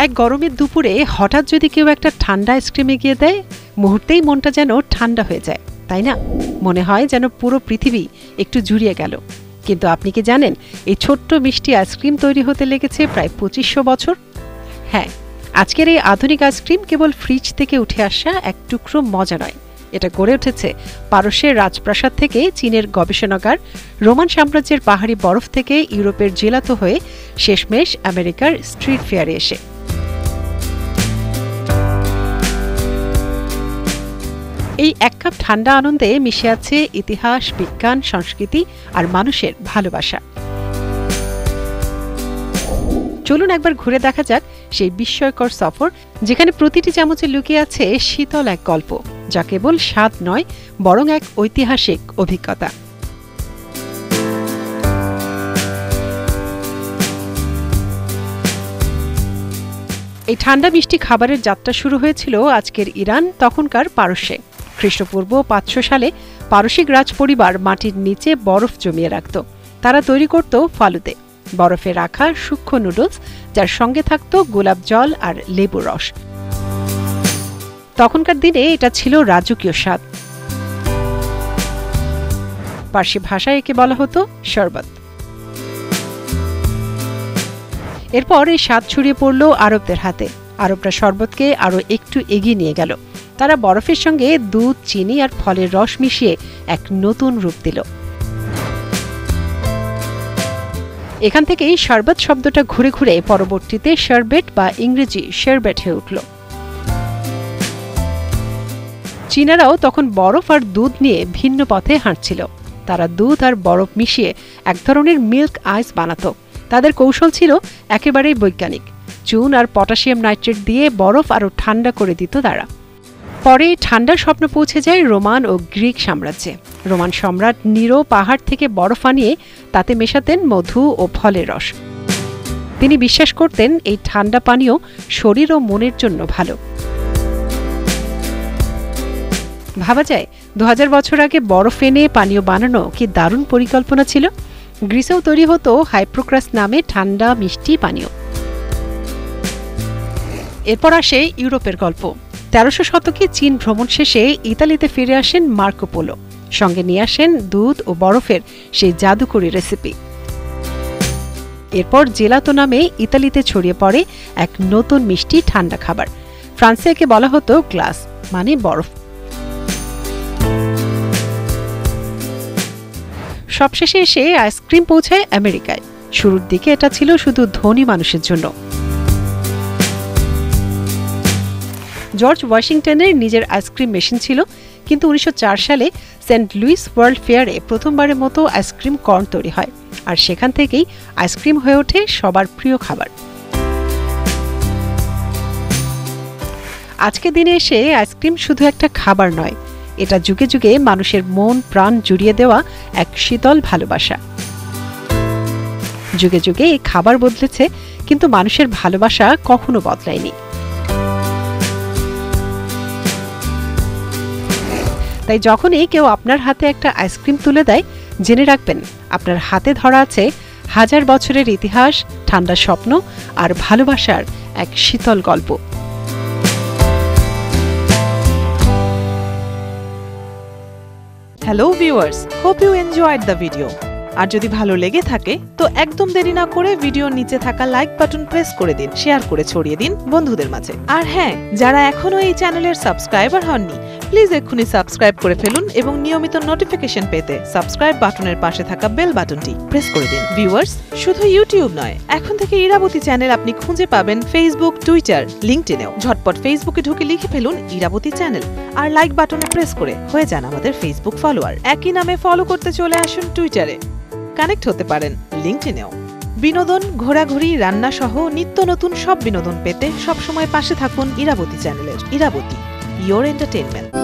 এক গরমের দুপুরে হঠাৎ যদি কেউ একটা ঠান্ডা আইসক্রিম এগিয়ে দেয়, মুহূর্তেই মনটা যেন ঠান্ডা হয়ে যায়, তাই না? মনে হয় যেন পুরো পৃথিবী একটু জুড়িয়ে গেল। কিন্তু আপনি কি জানেন এই ছোট্ট মিষ্টি আইসক্রিম তৈরি হতে লেগেছে প্রায় 2500 বছর? হ্যাঁ, আজকের এই আধুনিক আইসক্রিম কেবল ফ্রিজ থেকে উঠে আসা এক টুকরো মজা নয়। এটা গড়ে উঠেছে পারস্যের রাজপ্রাসাদ থেকে চীনের গবেষণাগার, রোমান সাম্রাজ্যের পাহাড়ি বরফ থেকে ইউরোপের জেলাতো হয়ে শেষমেশ আমেরিকার স্ট্রিট ফেয়ারে এসে। এই এক কাপ ঠান্ডা আনন্দে মিশে আছে ইতিহাস, বিজ্ঞান, সংস্কৃতি আর মানুষের ভালোবাসা। চলুন একবার ঘুরে দেখা যাক সেই বিস্ময়কর সফর, যেখানে প্রতিটি চামচে লুকিয়ে আছে শীতল এক গল্প, যা কেবল স্বাদ নয় বরং এক ঐতিহাসিক অভিজ্ঞতা। এই ঠান্ডা মিষ্টি খাবারের যাত্রা শুরু হয়েছিল আজকের ইরান, তখনকার পারস্যে। খ্রিস্টপূর্ব 500 সালে পারসিক রাজ পরিবার মাটির নিচে বরফ জমিয়ে রাখত। তারা তৈরি করত ফালুদে, বরফে রাখা সূক্ষ্ম নুডলস, যার সঙ্গে থাকত গোলাপ জল আর লেবুর রস। তখনকার দিনে এটা ছিল রাজকীয় স্বাদ। পার্সি ভাষায় একে বলা হতো শরবত। এরপর এই স্বাদ ছড়িয়ে পড়ল আরবদের হাতে। আরবরা শরবতকে আরও একটু এগিয়ে নিয়ে গেল। তারা বরফের সঙ্গে দুধ, চিনি আর ফলের রস মিশিয়ে এক নতুন রূপ দিল। এখান থেকেই শরবত শব্দটা ঘুরে ঘুরে পরবর্তীতে শরবেট বা ইংরেজি শেরবেট হয়ে উঠল। চীনারাও তখন বরফ আর দুধ নিয়ে ভিন্ন পথে হাঁটছিল। তারা দুধ আর বরফ মিশিয়ে এক ধরনের মিল্ক আইস বানাত। তাদের কৌশল ছিল একেবারেই বৈজ্ঞানিক। চুন আর পটাশিয়াম নাইট্রেট দিয়ে বরফ আরও ঠান্ডা করে দিত তারা। পরে ঠান্ডার স্বপ্ন পৌঁছে যায় রোমান ও গ্রিক সাম্রাজ্যে। রোমান সম্রাট নিরো পাহাড় থেকে বরফ আনিয়ে তাতে মেশাতেন মধু ও ফলের রস। তিনি বিশ্বাস করতেন এই ঠান্ডা পানীয় শরীর ও মনের জন্য ভালো। ভাবা যায় 2000 বছর আগে বরফ এনে পানীয় বানানো কি দারুণ পরিকল্পনা ছিল। গ্রিসেও তৈরি হতো হাইপ্রোক্রাস নামে ঠান্ডা মিষ্টি পানীয়। এরপর আসে ইউরোপের গল্প। 1300 শতকে চীন ভ্রমণ শেষে ইতালিতে ফিরে আসেন মার্কো পোলো। সঙ্গে নিয়ে আসেন দুধ ও বরফের সেই জাদুকরি রেসিপি। এরপর জেলাতো নামে ইতালিতে ছড়িয়ে পড়ে এক নতুন মিষ্টি ঠান্ডা খাবার। ফ্রান্সে একে বলা হতো গ্লাস, মানে বরফ। সবশেষে এসে আইসক্রিম পৌঁছায় আমেরিকায়। শুরুর দিকে এটা ছিল শুধু ধনী মানুষের জন্য। জর্জ ওয়াশিংটনের নিজের আইসক্রিম মেশিন ছিল, কিন্তু 1904 সালে সেন্ট লুইস ওয়ার্ল্ড ফেয়ারে প্রথমবারের মতো আইসক্রিম কর্ন তৈরি হয়, আর সেখান থেকেই আইসক্রিম হয়ে ওঠে সবার প্রিয় খাবার। আজকের দিনে এসে আইসক্রিম শুধু একটা খাবার নয়, এটা যুগে যুগে মানুষের মন প্রাণ জুড়িয়ে দেওয়া এক শীতল ভালোবাসা। যুগে যুগে এই খাবার বদলেছে, কিন্তু মানুষের ভালোবাসা কখনো বদলায়নি। তাই যখনই কেউ আপনার হাতে একটা আইসক্রিম তুলে দেয়, জেনে রাখবেন আপনার হাতে ধরা আছে 1000 বছরের ইতিহাস, ঠান্ডা স্বপ্ন আর ভালোবাসার এক শীতল গল্প। Hello viewers, hope you enjoyed the video. আর যদি ভালো লেগে থাকে তো একদম দেরি না করে ভিডিওর নিচে থাকা লাইক বাটন প্রেস করে দিন, শেয়ার করে ছড়িয়ে দিন বন্ধুদের মাঝে। আর হ্যাঁ, যারা এখনো এই চ্যানেলের সাবস্ক্রাইবার হননি, প্লিজ এক্ষুনি সাবস্ক্রাইব করে ফেলুন এবং নিয়মিত নোটিফিকেশন পেতে সাবস্ক্রাইব বাটনের পাশে থাকা বেল বাটনটি প্রেস করে দিন। ভিউয়ার্স, শুধু ইউটিউব নয়, এখন থেকে ইরাবতী চ্যানেল আপনি খুঁজে পাবেন ফেসবুক, টুইটার, লিঙ্কডইনেও। ঝটপট ফেসবুকে ঢুকে লিখে ফেলুন ইরাবতী চ্যানেল, আর লাইক বাটনে প্রেস করে হয়ে যান আমাদের ফেসবুক ফলোয়ার। একই নামে ফলো করতে চলে আসুন টুইটারে, কানেক্ট হতে পারেন লিঙ্কডইনেও। বিনোদন, ঘোরাঘুরি, রান্না সহ নিত্য নতুন সব বিনোদন পেতে সবসময় পাশে থাকুন ইরাবতী চ্যানেলের। Irabati, your entertainment.